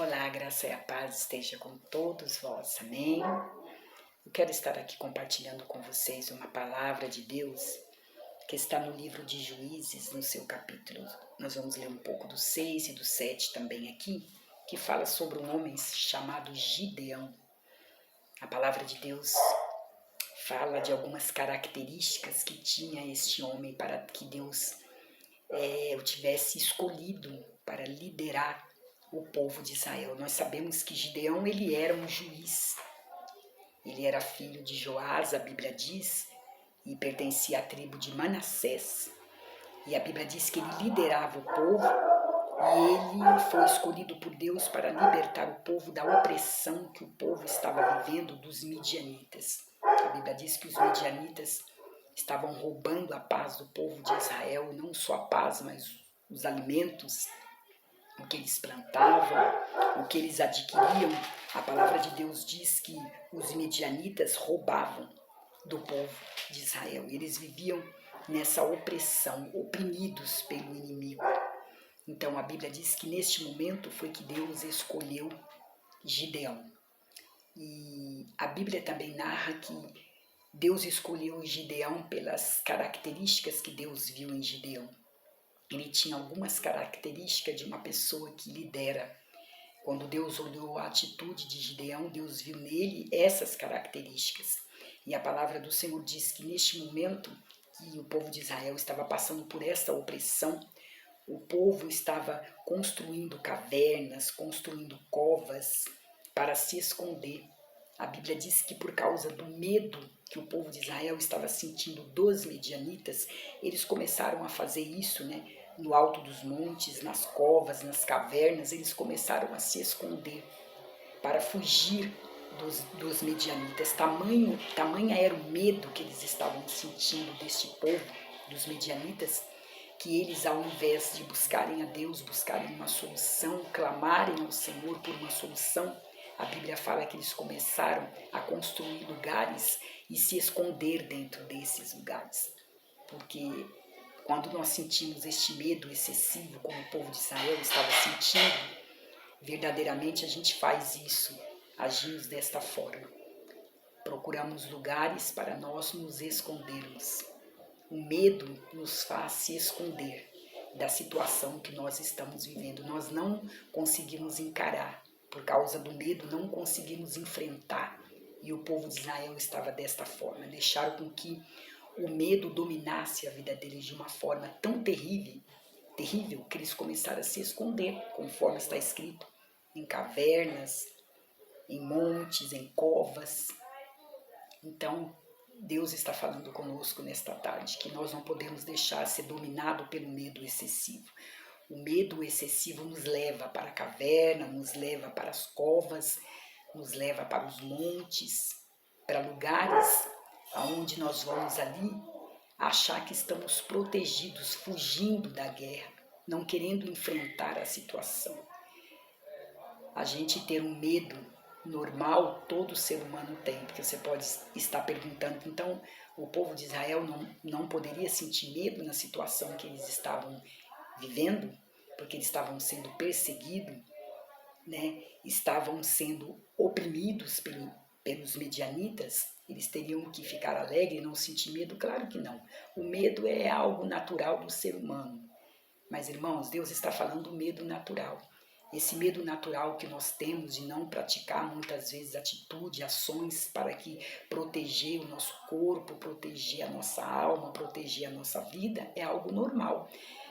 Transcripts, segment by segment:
Olá, a graça e a paz esteja com todos vós, amém? Eu quero estar aqui compartilhando com vocês uma palavra de Deus que está no livro de Juízes, no seu capítulo. Nós vamos ler um pouco do 6 e do 7 também aqui, que fala sobre um homem chamado Gideão. A palavra de Deus fala de algumas características que tinha este homem para que Deus o tivesse escolhido para liderar o povo de Israel. Nós sabemos que Gideão ele era um juiz, ele era filho de Joás, a Bíblia diz, e pertencia à tribo de Manassés. E a Bíblia diz que ele liderava o povo e ele foi escolhido por Deus para libertar o povo da opressão que o povo estava vivendo dos midianitas. A Bíblia diz que os midianitas estavam roubando a paz do povo de Israel, não só a paz, mas os alimentos, o que eles plantavam, o que eles adquiriam. A palavra de Deus diz que os midianitas roubavam do povo de Israel. Eles viviam nessa opressão, oprimidos pelo inimigo. Então a Bíblia diz que neste momento foi que Deus escolheu Gideão. E a Bíblia também narra que Deus escolheu Gideão pelas características que Deus viu em Gideão. Ele tinha algumas características de uma pessoa que lidera. Quando Deus olhou a atitude de Gideão, Deus viu nele essas características. E a palavra do Senhor diz que neste momento que o povo de Israel estava passando por essa opressão, o povo estava construindo cavernas, construindo covas para se esconder. A Bíblia diz que por causa do medo que o povo de Israel estava sentindo dos midianitas, eles começaram a fazer isso, no alto dos montes, nas covas, nas cavernas, eles começaram a se esconder para fugir dos midianitas. Tamanha era o medo que eles estavam sentindo deste povo, dos midianitas, que eles, ao invés de buscarem a Deus, buscarem uma solução, clamarem ao Senhor por uma solução, a Bíblia fala que eles começaram a construir lugares e se esconder dentro desses lugares. Porque quando nós sentimos este medo excessivo, como o povo de Israel estava sentindo, verdadeiramente a gente faz isso, agimos desta forma. Procuramos lugares para nós nos escondermos. O medo nos faz se esconder da situação que nós estamos vivendo. Nós não conseguimos encarar. Por causa do medo, não conseguimos enfrentar. E o povo de Israel estava desta forma. Deixaram com que o medo dominasse a vida deles de uma forma tão terrível, que eles começaram a se esconder, conforme está escrito, em cavernas, em montes, em covas. Então, Deus está falando conosco nesta tarde, que nós não podemos deixar ser dominado pelo medo excessivo. O medo excessivo nos leva para a caverna, nos leva para as covas, nos leva para os montes, para lugares onde nós vamos ali achar que estamos protegidos, fugindo da guerra, não querendo enfrentar a situação. A gente ter um medo normal, todo ser humano tem, porque você pode estar perguntando, então o povo de Israel não poderia sentir medo na situação que eles estavam vivendo, porque eles estavam sendo perseguidos, estavam sendo oprimidos pelos midianitas, eles teriam que ficar alegres e não sentir medo? Claro que não. O medo é algo natural do ser humano. Mas, irmãos, Deus está falando do medo natural. Esse medo natural que nós temos de não praticar muitas vezes atitude, ações para que proteger o nosso corpo, proteger a nossa alma, proteger a nossa vida, é algo normal.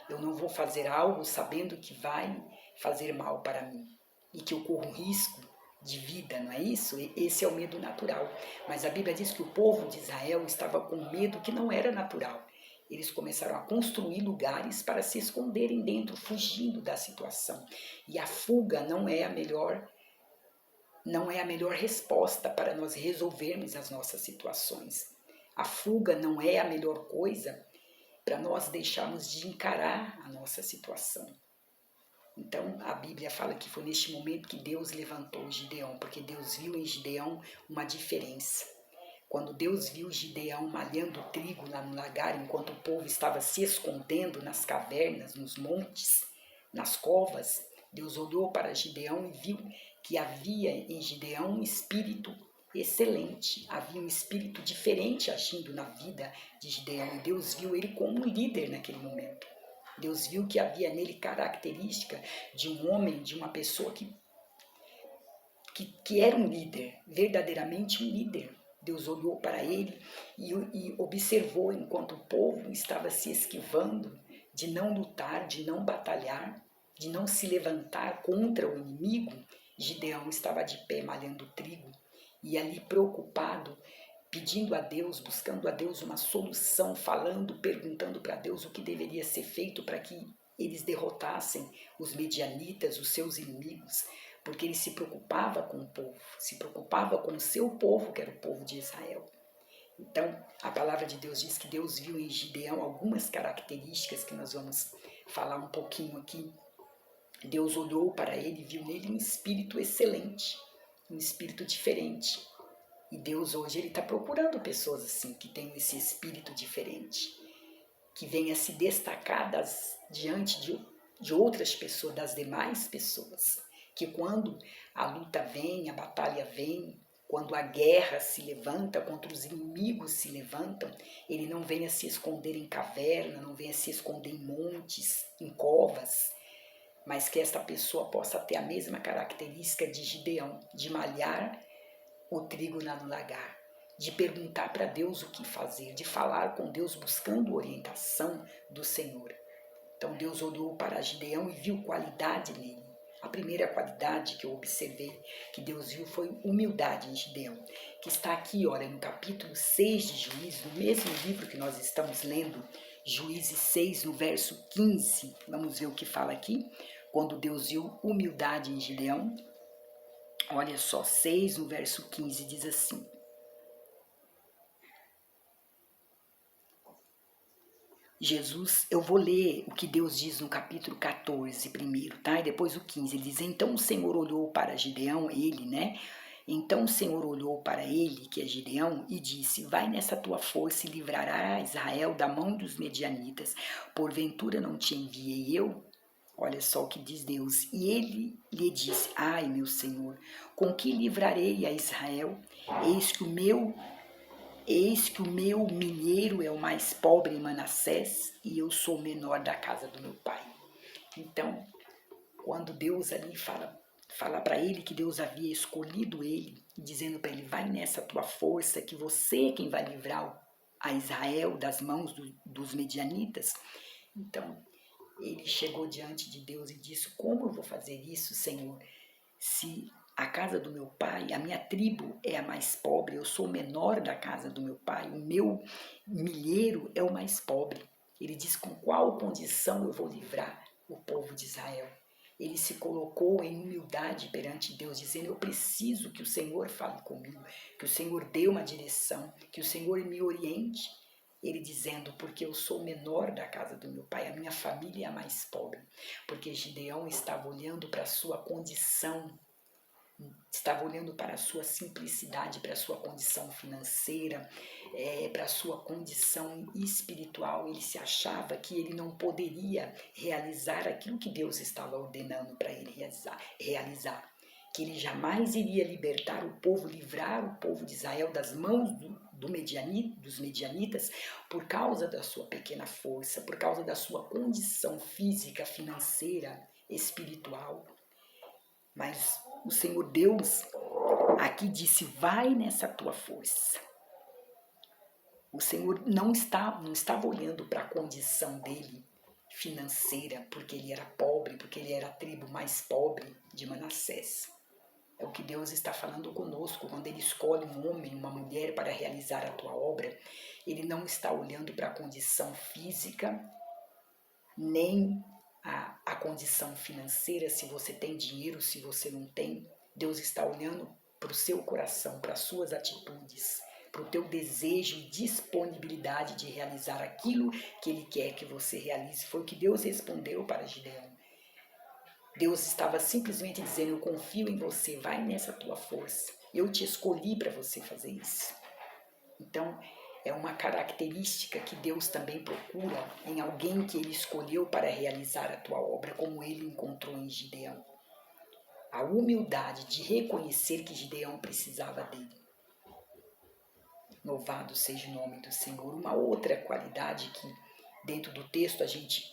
Eu não vou fazer algo sabendo que vai fazer mal para mim e que eu corro risco de vida, não é isso? Esse é o medo natural. Mas a Bíblia diz que o povo de Israel estava com medo que não era natural. Eles começaram a construir lugares para se esconderem dentro, fugindo da situação. E a fuga não é a melhor resposta para nós resolvermos as nossas situações. A fuga não é a melhor coisa para nós deixarmos de encarar a nossa situação. Então, a Bíblia fala que foi neste momento que Deus levantou Gideão, porque Deus viu em Gideão uma diferença. Quando Deus viu Gideão malhando trigo lá no lagar, enquanto o povo estava se escondendo nas cavernas, nos montes, nas covas, Deus olhou para Gideão e viu que havia em Gideão um espírito excelente, havia um espírito diferente agindo na vida de Gideão, e Deus viu ele como um líder naquele momento. Deus viu que havia nele característica de um homem, de uma pessoa que era um líder, verdadeiramente um líder. Deus olhou para ele e observou enquanto o povo estava se esquivando de não lutar, de não batalhar, de não se levantar contra o inimigo. Gideão estava de pé malhando trigo e ali preocupado, pedindo a Deus, buscando a Deus uma solução, falando, perguntando para Deus o que deveria ser feito para que eles derrotassem os medianitas, os seus inimigos, porque ele se preocupava com o povo, se preocupava com o seu povo, que era o povo de Israel. Então, a palavra de Deus diz que Deus viu em Gideão algumas características que nós vamos falar um pouquinho aqui. Deus olhou para ele e viu nele um espírito excelente, um espírito diferente. E Deus hoje está procurando pessoas assim, que tenham esse espírito diferente, que venha se destacar diante de outras pessoas, das demais pessoas. Que quando a luta vem, a batalha vem, quando a guerra se levanta, quando os inimigos se levantam, ele não venha se esconder em caverna, não venha se esconder em montes, em covas, mas que esta pessoa possa ter a mesma característica de Gideão, de malhar o trigo no lagar, de perguntar para Deus o que fazer, de falar com Deus buscando orientação do Senhor. Então Deus olhou para Gideão e viu qualidade nele. A primeira qualidade que eu observei que Deus viu foi humildade em Gideão, que está aqui, olha, no capítulo 6 de Juízes, no mesmo livro que nós estamos lendo, Juízes 6, no verso 15. Vamos ver o que fala aqui. Quando Deus viu humildade em Gideão, olha só, 6 no verso 15 diz assim: Jesus, eu vou ler o que Deus diz no capítulo 14 primeiro, tá? E depois o 15, ele diz: então o Senhor olhou para Gideão, ele, né? Então o Senhor olhou para ele, que é Gideão, e disse: vai nessa tua força e livrará Israel da mão dos medianitas. Porventura não te enviei eu? Olha só o que diz Deus. E ele lhe disse: ai, meu Senhor, com que livrarei a Israel? Eis que o meu milheiro é o mais pobre em Manassés, e eu sou o menor da casa do meu pai. Então, quando Deus ali fala para ele que Deus havia escolhido ele, dizendo para ele: vai nessa tua força, que você é quem vai livrar a Israel das mãos dos medianitas. Então, ele chegou diante de Deus e disse: como eu vou fazer isso, Senhor, se a casa do meu pai, a minha tribo é a mais pobre, eu sou o menor da casa do meu pai, o meu milheiro é o mais pobre. Ele diz: com qual condição eu vou livrar o povo de Israel? Ele se colocou em humildade perante Deus, dizendo: eu preciso que o Senhor fale comigo, que o Senhor dê uma direção, que o Senhor me oriente. Ele dizendo: porque eu sou o menor da casa do meu pai, a minha família é a mais pobre. Porque Gideão estava olhando para a sua condição, estava olhando para a sua simplicidade, para a sua condição financeira, para a sua condição espiritual. Ele se achava que ele não poderia realizar aquilo que Deus estava ordenando para ele realizar. Que ele jamais iria libertar o povo, livrar o povo de Israel das mãos dos medianitas, por causa da sua pequena força, por causa da sua condição física, financeira, espiritual. Mas o Senhor Deus aqui disse: vai nessa tua força. O Senhor não estava olhando para a condição dele financeira, porque ele era pobre, porque ele era a tribo mais pobre de Manassés. É o que Deus está falando conosco quando Ele escolhe um homem, uma mulher para realizar a tua obra. Ele não está olhando para a condição física, nem a condição financeira, se você tem dinheiro, se você não tem. Deus está olhando para o seu coração, para as suas atitudes, para o teu desejo e disponibilidade de realizar aquilo que Ele quer que você realize. Foi o que Deus respondeu para Gideão. Deus estava simplesmente dizendo: eu confio em você, vai nessa tua força. Eu te escolhi para você fazer isso. Então, é uma característica que Deus também procura em alguém que Ele escolheu para realizar a tua obra, como Ele encontrou em Gideão. A humildade de reconhecer que Gideão precisava dele. Louvado seja o nome do Senhor. Uma outra qualidade que dentro do texto a gente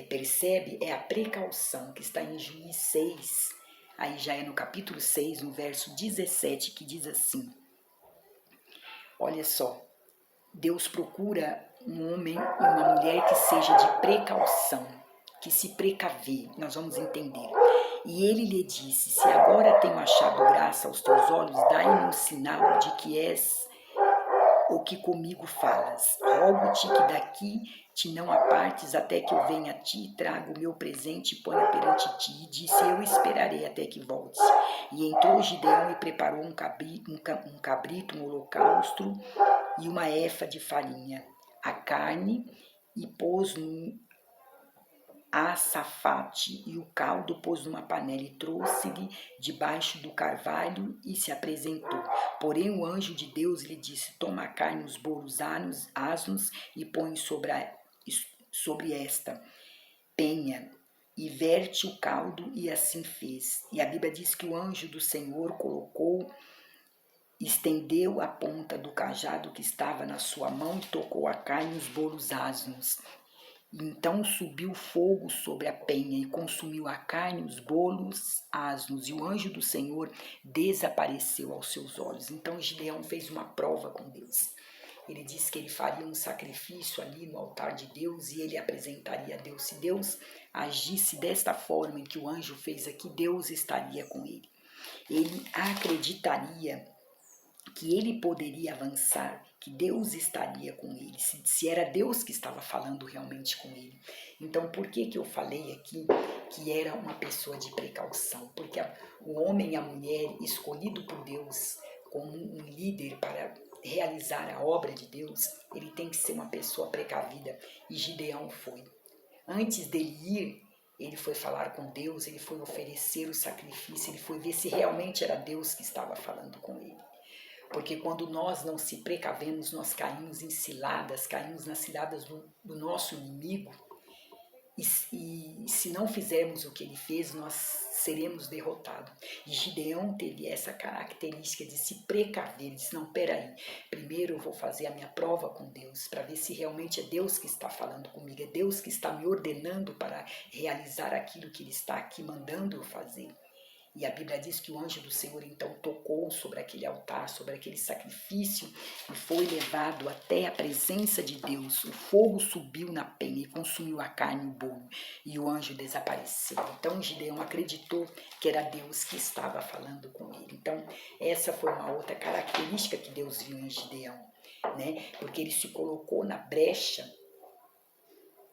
percebe é a precaução, que está em Juízes 6, aí já é no capítulo 6, no verso 17, que diz assim, olha só, Deus procura um homem e uma mulher que seja de precaução, que se precaver, nós vamos entender. E ele lhe disse, se agora tenho achado graça aos teus olhos, dai-me um sinal de que és o que comigo falas. Rogo-te que daqui te não apartes até que eu venha a ti, traga o meu presente e ponha perante ti. E disse, eu esperarei até que voltes. E entrou Gideão e preparou um cabrito, um holocausto e uma efa de farinha, a carne, e pôs no açafate e o caldo pôs numa panela e trouxe-lhe debaixo do carvalho e se apresentou. Porém o anjo de Deus lhe disse, toma a carne, os bolos asnos e põe sobre esta penha e verte o caldo, e assim fez. E a Bíblia diz que o anjo do Senhor estendeu a ponta do cajado que estava na sua mão e tocou a carne e os bolos asnos. Então subiu fogo sobre a penha e consumiu a carne, os bolos asnos, e o anjo do Senhor desapareceu aos seus olhos. Então Gideão fez uma prova com Deus. Ele disse que ele faria um sacrifício ali no altar de Deus e ele apresentaria a Deus. Se Deus agisse desta forma em que o anjo fez aqui, Deus estaria com ele. Ele acreditaria que ele poderia avançar, que Deus estaria com ele, se era Deus que estava falando realmente com ele. Então, por que eu falei aqui que era uma pessoa de precaução? Porque o homem e a mulher escolhido por Deus como um líder para realizar a obra de Deus, ele tem que ser uma pessoa precavida, e Gideão foi. Antes dele ir, ele foi falar com Deus, ele foi oferecer o sacrifício, ele foi ver se realmente era Deus que estava falando com ele. Porque quando nós não se precavemos, nós caímos em ciladas, caímos nas ciladas do nosso inimigo. E se não fizermos o que ele fez, nós seremos derrotados. E Gideão teve essa característica de se precaver. Ele disse, não, peraí, primeiro eu vou fazer a minha prova com Deus, para ver se realmente é Deus que está falando comigo, é Deus que está me ordenando para realizar aquilo que ele está aqui mandando eu fazer. E a Bíblia diz que o anjo do Senhor então tocou sobre aquele altar, sobre aquele sacrifício, e foi levado até a presença de Deus. O fogo subiu na penha e consumiu a carne e o bolo, e o anjo desapareceu. Então Gideão acreditou que era Deus que estava falando com ele. Então essa foi uma outra característica que Deus viu em Gideão, né? Porque ele se colocou na brecha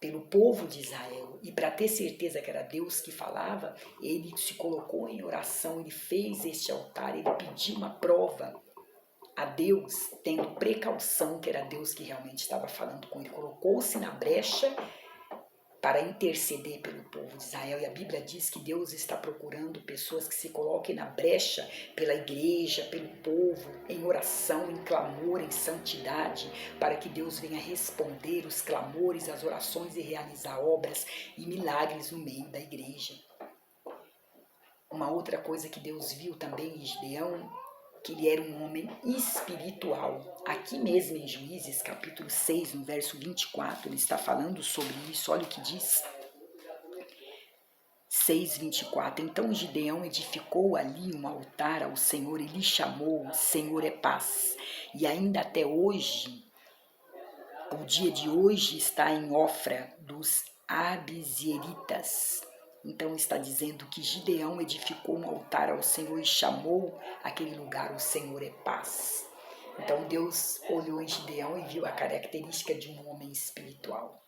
pelo povo de Israel, e para ter certeza que era Deus que falava, ele se colocou em oração, ele fez este altar, ele pediu uma prova a Deus, tendo precaução que era Deus que realmente estava falando com ele, colocou-se na brecha para interceder pelo povo de Israel. E a Bíblia diz que Deus está procurando pessoas que se coloquem na brecha pela igreja, pelo povo, em oração, em clamor, em santidade, para que Deus venha responder os clamores, as orações e realizar obras e milagres no meio da igreja. Uma outra coisa que Deus viu também em Gideão, que ele era um homem espiritual. Aqui mesmo em Juízes, capítulo 6, no verso 24, ele está falando sobre isso. Olha o que diz. 6:24. Então Gideão edificou ali um altar ao Senhor e lhe chamou Senhor é paz. E ainda até hoje, o dia de hoje está em Ofra dos Abiezritas. Então está dizendo que Gideão edificou um altar ao Senhor e chamou aquele lugar, o Senhor é paz. Então Deus olhou em Gideão e viu a característica de um homem espiritual.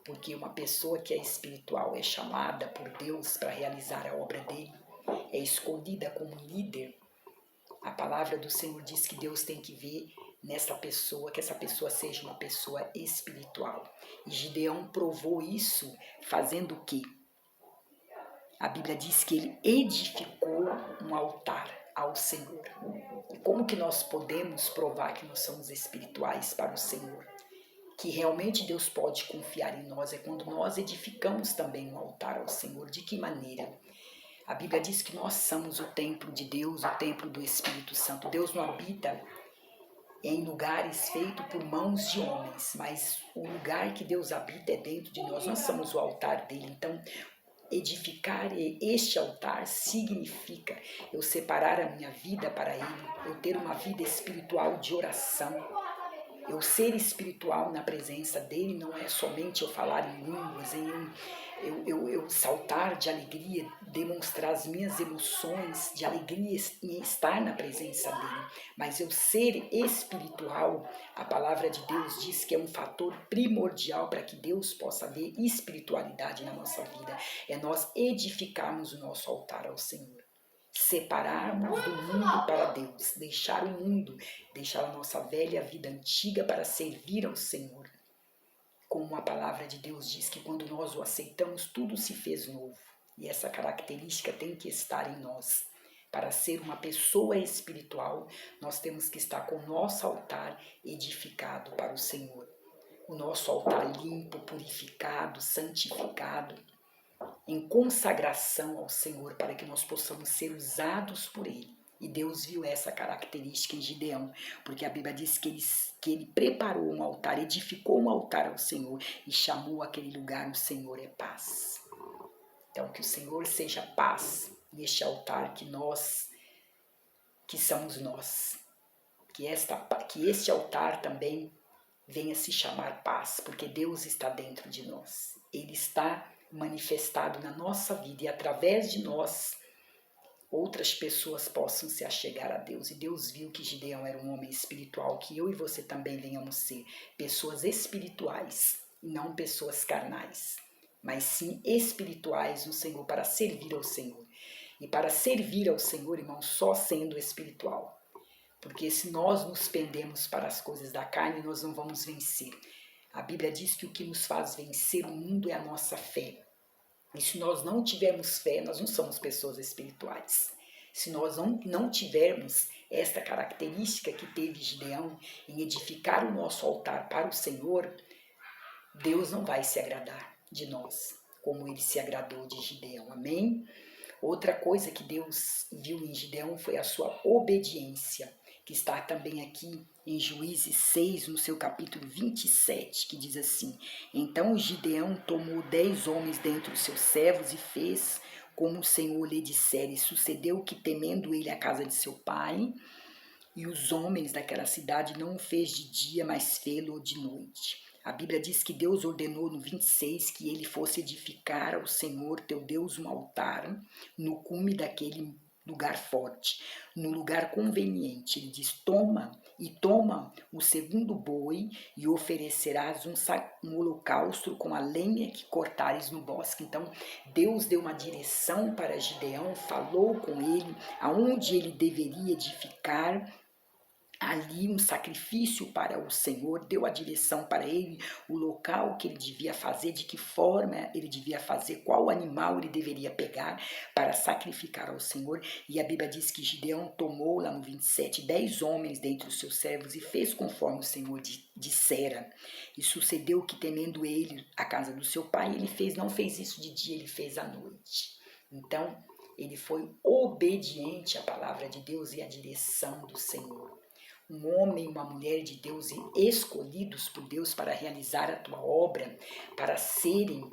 Porque uma pessoa que é espiritual é chamada por Deus para realizar a obra dele, é escolhida como líder. A palavra do Senhor diz que Deus tem que ver nessa pessoa, que essa pessoa seja uma pessoa espiritual. E Gideão provou isso fazendo o quê? A Bíblia diz que ele edificou um altar ao Senhor. E como que nós podemos provar que nós somos espirituais para o Senhor? Que realmente Deus pode confiar em nós é quando nós edificamos também um altar ao Senhor. De que maneira? A Bíblia diz que nós somos o templo de Deus, o templo do Espírito Santo. Deus não habita em lugares feitos por mãos de homens, mas o lugar que Deus habita é dentro de nós. Nós somos o altar dele. Então, edificar este altar significa eu separar a minha vida para ele, eu ter uma vida espiritual de oração. Eu ser espiritual na presença dele não é somente eu falar em línguas, eu saltar de alegria, demonstrar as minhas emoções de alegria em estar na presença dele. Mas eu ser espiritual, a palavra de Deus diz que é um fator primordial para que Deus possa ver espiritualidade na nossa vida. É nós edificarmos o nosso altar ao Senhor. Separarmos do mundo para Deus, deixar o mundo, deixar a nossa velha vida antiga para servir ao Senhor. Como a palavra de Deus diz que quando nós o aceitamos, tudo se fez novo. E essa característica tem que estar em nós. Para ser uma pessoa espiritual, nós temos que estar com o nosso altar edificado para o Senhor. O nosso altar limpo, purificado, santificado, em consagração ao Senhor, para que nós possamos ser usados por Ele. E Deus viu essa característica em Gideão, porque a Bíblia diz que ele preparou um altar, edificou um altar ao Senhor e chamou aquele lugar, o Senhor é paz. Então, que o Senhor seja paz neste altar que somos nós. Que este altar também venha se chamar paz, porque Deus está dentro de nós. Ele está manifestado na nossa vida e através de nós outras pessoas possam se achegar a Deus. E Deus viu que Gideão era um homem espiritual, que eu e você também venhamos ser pessoas espirituais e não pessoas carnais, mas sim espirituais no Senhor, para servir ao Senhor. E para servir ao Senhor, irmão, só sendo espiritual. Porque se nós nos pendemos para as coisas da carne, nós não vamos vencer. A Bíblia diz que o que nos faz vencer o mundo é a nossa fé. E se nós não tivermos fé, nós não somos pessoas espirituais. Se nós não tivermos esta característica que teve Gideão em edificar o nosso altar para o Senhor, Deus não vai se agradar de nós, como ele se agradou de Gideão. Amém? Outra coisa que Deus viu em Gideão foi a sua obediência, que está também aqui em Juízes 6, no seu capítulo 27, que diz assim: Então Gideão tomou 10 homens dentre os seus servos e fez como o Senhor lhe dissera. E sucedeu que, temendo ele a casa de seu pai, e os homens daquela cidade, não o fez de dia, mas fê-lo de noite. A Bíblia diz que Deus ordenou no 26 que ele fosse edificar ao Senhor teu Deus um altar no cume daquele lugar forte, no lugar conveniente. Ele diz: toma o segundo boi e oferecerás um holocausto com a lenha que cortares no bosque. Então Deus deu uma direção para Gideão, falou com ele aonde ele deveria edificar ali um sacrifício para o Senhor, deu a direção para ele, o local que ele devia fazer, de que forma ele devia fazer, qual animal ele deveria pegar para sacrificar ao Senhor. E a Bíblia diz que Gideão tomou lá no 27 10 homens dentre os seus servos e fez conforme o Senhor dissera. E sucedeu que, temendo ele a casa do seu pai, ele não fez isso de dia, ele fez à noite. Então ele foi obediente à palavra de Deus e à direção do Senhor. Um homem e uma mulher de Deus escolhidos por Deus para realizar a tua obra, para serem,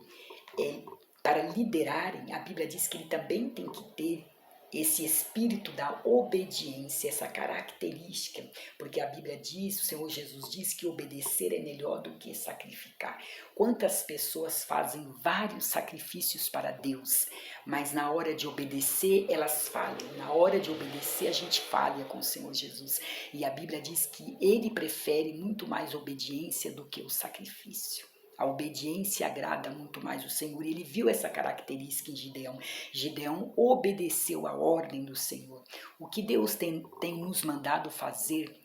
para liderarem, a Bíblia diz que ele também tem que ter esse espírito da obediência, essa característica, porque a Bíblia diz, o Senhor Jesus diz que obedecer é melhor do que sacrificar. Quantas pessoas fazem vários sacrifícios para Deus, mas na hora de obedecer elas falham, na hora de obedecer a gente falha com o Senhor Jesus, e a Bíblia diz que ele prefere muito mais obediência do que o sacrifício. A obediência agrada muito mais o Senhor. Ele viu essa característica em Gideão. Gideão obedeceu a ordem do Senhor. O que Deus tem nos mandado fazer,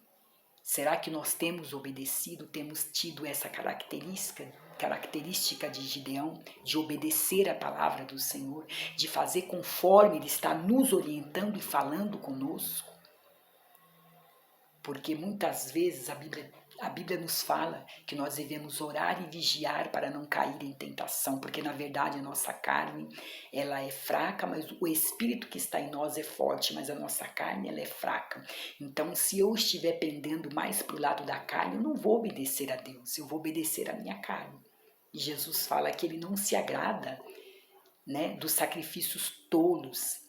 será que nós temos obedecido, temos tido essa característica característica de Gideão, de obedecer a palavra do Senhor, de fazer conforme Ele está nos orientando e falando conosco. Porque muitas vezes a Bíblia nos fala que nós devemos orar e vigiar para não cair em tentação, porque na verdade a nossa carne ela é fraca, mas o Espírito que está em nós é forte, mas a nossa carne ela é fraca. Então, se eu estiver pendendo mais para o lado da carne, eu não vou obedecer a Deus, eu vou obedecer a minha carne. E Jesus fala que Ele não se agrada, né, dos sacrifícios tolos.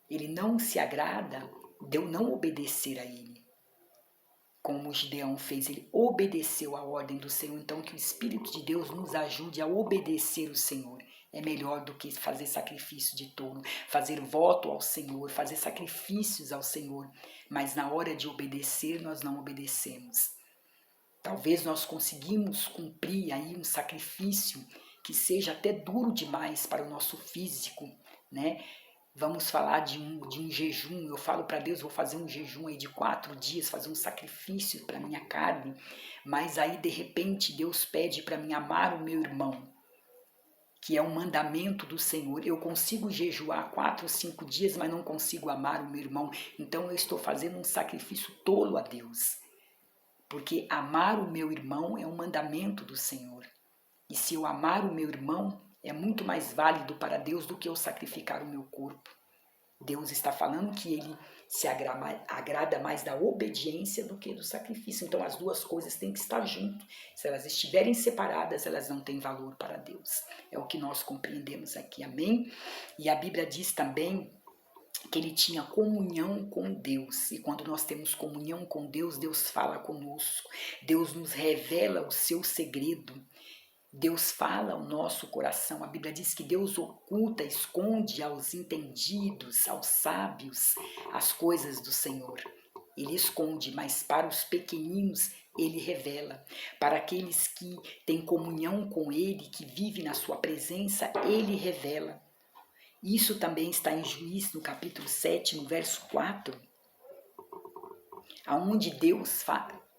Ele não se agrada de eu não obedecer a Ele. Como Gideão fez, ele obedeceu a ordem do Senhor. Então, que o Espírito de Deus nos ajude a obedecer o Senhor. É melhor do que fazer sacrifício de tolo, fazer voto ao Senhor, fazer sacrifícios ao Senhor. Mas na hora de obedecer, nós não obedecemos. Talvez nós conseguimos cumprir aí um sacrifício que seja até duro demais para o nosso físico, né? Vamos falar de um jejum. Eu falo para Deus, vou fazer um jejum aí de 4 dias, fazer um sacrifício para minha carne. Mas aí, de repente, Deus pede para mim amar o meu irmão, que é um mandamento do Senhor. Eu consigo jejuar 4 ou 5 dias, mas não consigo amar o meu irmão. Então, eu estou fazendo um sacrifício tolo a Deus. Porque amar o meu irmão é um mandamento do Senhor. E se eu amar o meu irmão, é muito mais válido para Deus do que eu sacrificar o meu corpo. Deus está falando que Ele se agrada mais da obediência do que do sacrifício. Então as duas coisas têm que estar juntas. Se elas estiverem separadas, elas não têm valor para Deus. É o que nós compreendemos aqui, amém? E a Bíblia diz também que ele tinha comunhão com Deus. E quando nós temos comunhão com Deus, Deus fala conosco. Deus nos revela o seu segredo. Deus fala ao nosso coração. A Bíblia diz que Deus oculta, esconde aos entendidos, aos sábios, as coisas do Senhor. Ele esconde, mas para os pequeninos Ele revela. Para aqueles que têm comunhão com Ele, que vivem na sua presença, Ele revela. Isso também está em Juízes, no capítulo 7, no verso 4, onde Deus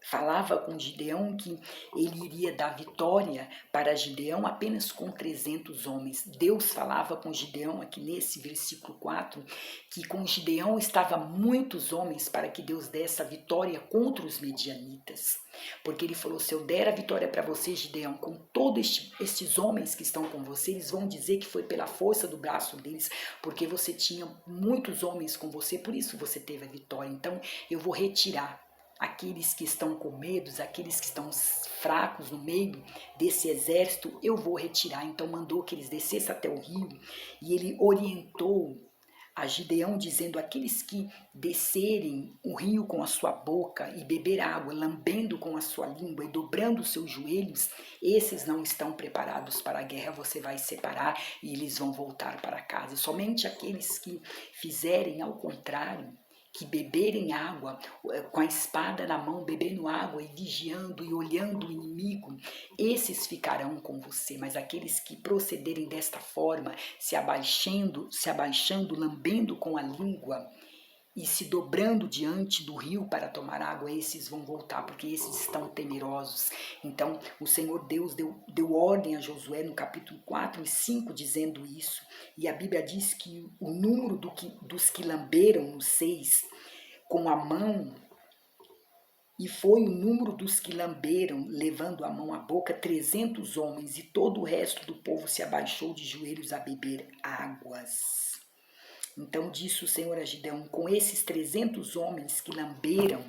falava com Gideão que ele iria dar vitória para Gideão apenas com 300 homens. Deus falava com Gideão aqui nesse versículo 4, que com Gideão estava muitos homens para que Deus desse a vitória contra os medianitas. Porque ele falou, se eu der a vitória para você, Gideão, com todos estes homens que estão com você, eles vão dizer que foi pela força do braço deles, porque você tinha muitos homens com você, por isso você teve a vitória. Então eu vou retirar aqueles que estão com medo, aqueles que estão fracos no meio desse exército, eu vou retirar. Então mandou que eles descessem até o rio e ele orientou a Gideão dizendo, aqueles que descerem o rio com a sua boca e beber água, lambendo com a sua língua e dobrando os seus joelhos, esses não estão preparados para a guerra, você vai separar e eles vão voltar para casa. Somente aqueles que fizerem ao contrário, que beberem água, com a espada na mão, bebendo água e vigiando e olhando o inimigo, esses ficarão com você. Mas aqueles que procederem desta forma, se abaixando, lambendo com a língua e se dobrando diante do rio para tomar água, esses vão voltar, porque esses estão temerosos. Então, o Senhor Deus deu ordem a Josué no capítulo 4 e 5, dizendo isso. E a Bíblia diz que o número dos que lamberam no 6 com a mão, e foi o número dos que lamberam, levando a mão à boca, 300 homens, e todo o resto do povo se abaixou de joelhos a beber águas. Então disse o Senhor a Gideão, com esses 300 homens que lamberam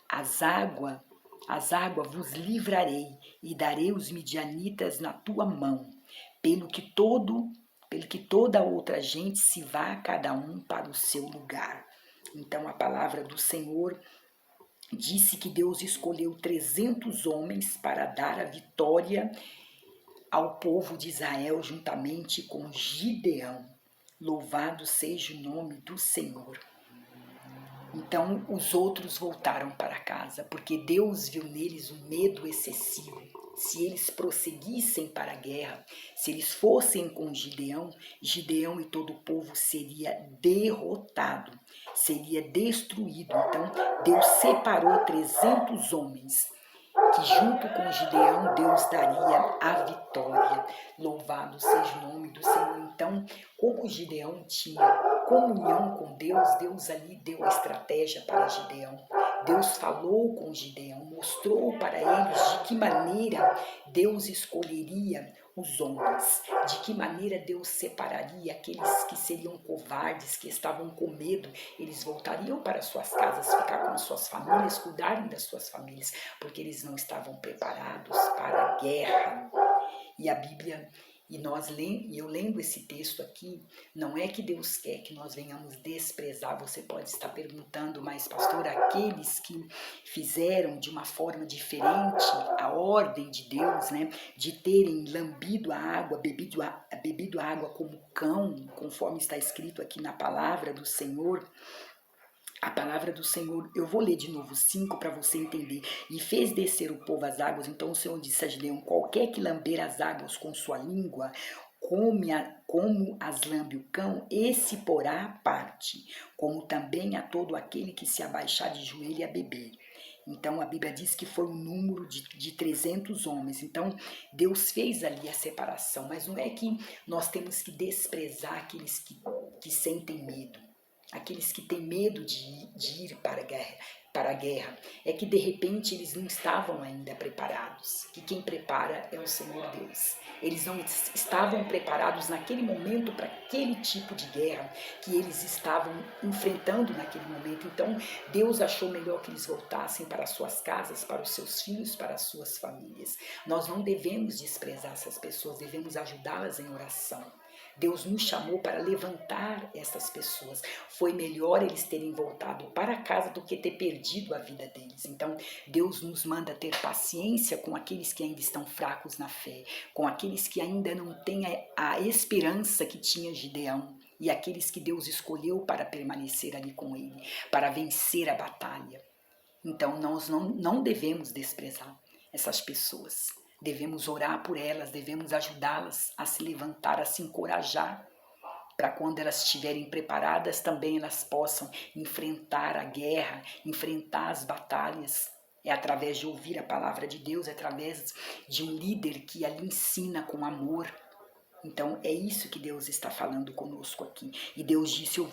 as águas vos livrarei e darei os midianitas na tua mão, pelo que toda outra gente se vá cada um para o seu lugar. Então a palavra do Senhor disse que Deus escolheu 300 homens para dar a vitória ao povo de Israel juntamente com Gideão. Louvado seja o nome do Senhor. Então os outros voltaram para casa, porque Deus viu neles um medo excessivo. Se eles prosseguissem para a guerra, se eles fossem com Gideão e todo o povo seria derrotado, seria destruído. Então Deus separou 300 homens que junto com Gideão Deus daria a vitória. Louvado seja o nome do Senhor. Então, como Gideão tinha comunhão com Deus, Deus ali deu a estratégia para Gideão. Deus falou com Gideão, mostrou para eles de que maneira Deus escolheria os homens, de que maneira Deus separaria aqueles que seriam covardes, que estavam com medo, eles voltariam para suas casas, ficar com as suas famílias, cuidarem das suas famílias, porque eles não estavam preparados para a guerra. E a Bíblia, eu lendo esse texto aqui, não é que Deus quer que nós venhamos desprezar. Você pode estar perguntando, mas pastor, aqueles que fizeram de uma forma diferente a ordem de Deus, né, de terem lambido a água, bebido a água como cão, conforme está escrito aqui na palavra do Senhor. A palavra do Senhor, eu vou ler de novo 5 para você entender. E fez descer o povo às águas, então o Senhor disse a Gideão: qualquer que lamber as águas com sua língua, como as lambe o cão, esse porá à parte, como também a todo aquele que se abaixar de joelho a beber. Então a Bíblia diz que foi um número de 300 homens. Então Deus fez ali a separação, mas não é que nós temos que desprezar aqueles que sentem medo. Aqueles que têm medo de ir para a guerra, é que de repente eles não estavam ainda preparados, que quem prepara é o Senhor Deus. Eles não estavam preparados naquele momento para aquele tipo de guerra que eles estavam enfrentando naquele momento. Então Deus achou melhor que eles voltassem para as suas casas, para os seus filhos, para as suas famílias. Nós não devemos desprezar essas pessoas, devemos ajudá-las em oração. Deus nos chamou para levantar essas pessoas. Foi melhor eles terem voltado para casa do que ter perdido a vida deles. Então, Deus nos manda ter paciência com aqueles que ainda estão fracos na fé, com aqueles que ainda não têm a esperança que tinha Gideão, e aqueles que Deus escolheu para permanecer ali com ele, para vencer a batalha. Então, nós não devemos desprezar essas pessoas. Devemos orar por elas, devemos ajudá-las a se levantar, a se encorajar, para quando elas estiverem preparadas também elas possam enfrentar a guerra, enfrentar as batalhas. É através de ouvir a palavra de Deus, é através de um líder que ali ensina com amor. Então é isso que Deus está falando conosco aqui. E Deus disse: eu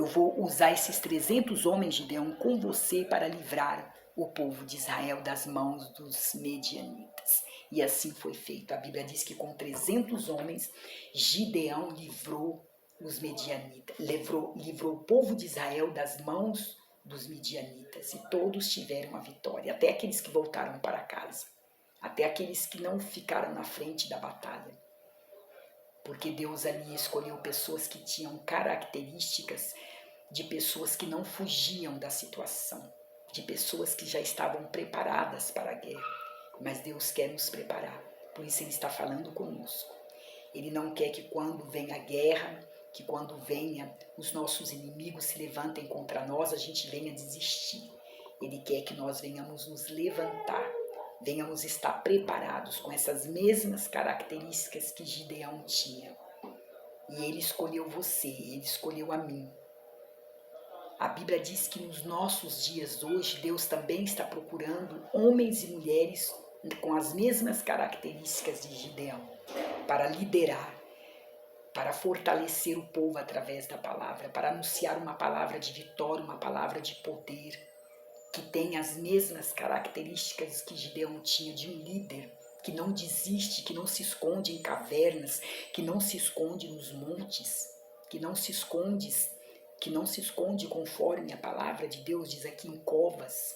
vou usar esses 300 homens de Gideão com você para livrar o povo de Israel das mãos dos medianitas. E assim foi feito. A Bíblia diz que com 300 homens, Gideão livrou os medianitas, livrou o povo de Israel das mãos dos medianitas. E todos tiveram a vitória, até aqueles que voltaram para casa, até aqueles que não ficaram na frente da batalha. Porque Deus ali escolheu pessoas que tinham características de pessoas que não fugiam da situação, de pessoas que já estavam preparadas para a guerra. Mas Deus quer nos preparar, por isso Ele está falando conosco. Ele não quer que quando venha a guerra, que quando venha os nossos inimigos se levantem contra nós, a gente venha desistir. Ele quer que nós venhamos nos levantar, venhamos estar preparados com essas mesmas características que Gideão tinha. E Ele escolheu você, Ele escolheu a mim. A Bíblia diz que nos nossos dias hoje, Deus também está procurando homens e mulheres com as mesmas características de Gideão, para liderar, para fortalecer o povo através da palavra, para anunciar uma palavra de vitória, uma palavra de poder, que tem as mesmas características que Gideão tinha de um líder, que não desiste, que não se esconde em cavernas, que não se esconde nos montes, que não se esconde conforme a palavra de Deus diz aqui em covas.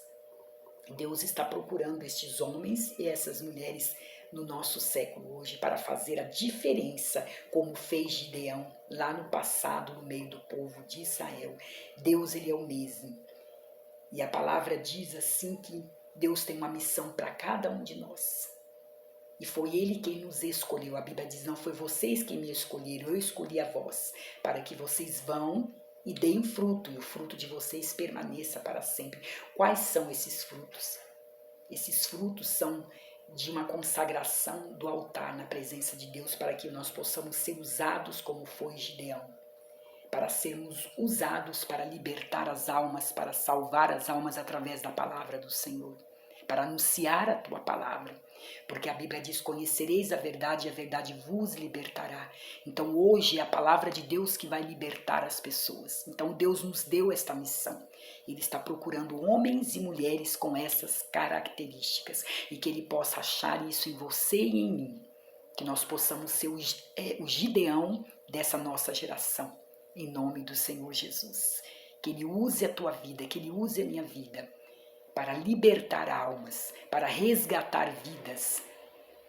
Deus está procurando estes homens e essas mulheres no nosso século hoje para fazer a diferença, como fez Gideão lá no passado no meio do povo de Israel. Deus, Ele é o mesmo. E a palavra diz assim que Deus tem uma missão para cada um de nós. E foi Ele quem nos escolheu. A Bíblia diz: não foi vocês quem me escolheram, eu escolhi a vós, para que vocês vão e deem fruto, e o fruto de vocês permaneça para sempre. Quais são esses frutos? Esses frutos são de uma consagração do altar na presença de Deus, para que nós possamos ser usados como foi Gideão, para sermos usados para libertar as almas, para salvar as almas através da palavra do Senhor, para anunciar a tua palavra. Porque a Bíblia diz, conhecereis a verdade e a verdade vos libertará. Então hoje é a palavra de Deus que vai libertar as pessoas. Então Deus nos deu esta missão. Ele está procurando homens e mulheres com essas características. E que Ele possa achar isso em você e em mim. Que nós possamos ser o Gideão dessa nossa geração. Em nome do Senhor Jesus. Que Ele use a tua vida, que Ele use a minha vida. Para libertar almas, para resgatar vidas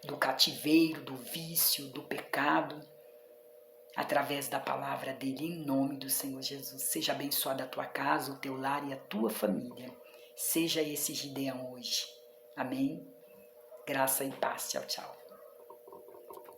do cativeiro, do vício, do pecado, através da palavra dele, em nome do Senhor Jesus. Seja abençoada a tua casa, o teu lar e a tua família. Seja esse Gideão hoje. Amém? Graça e paz. Tchau, tchau.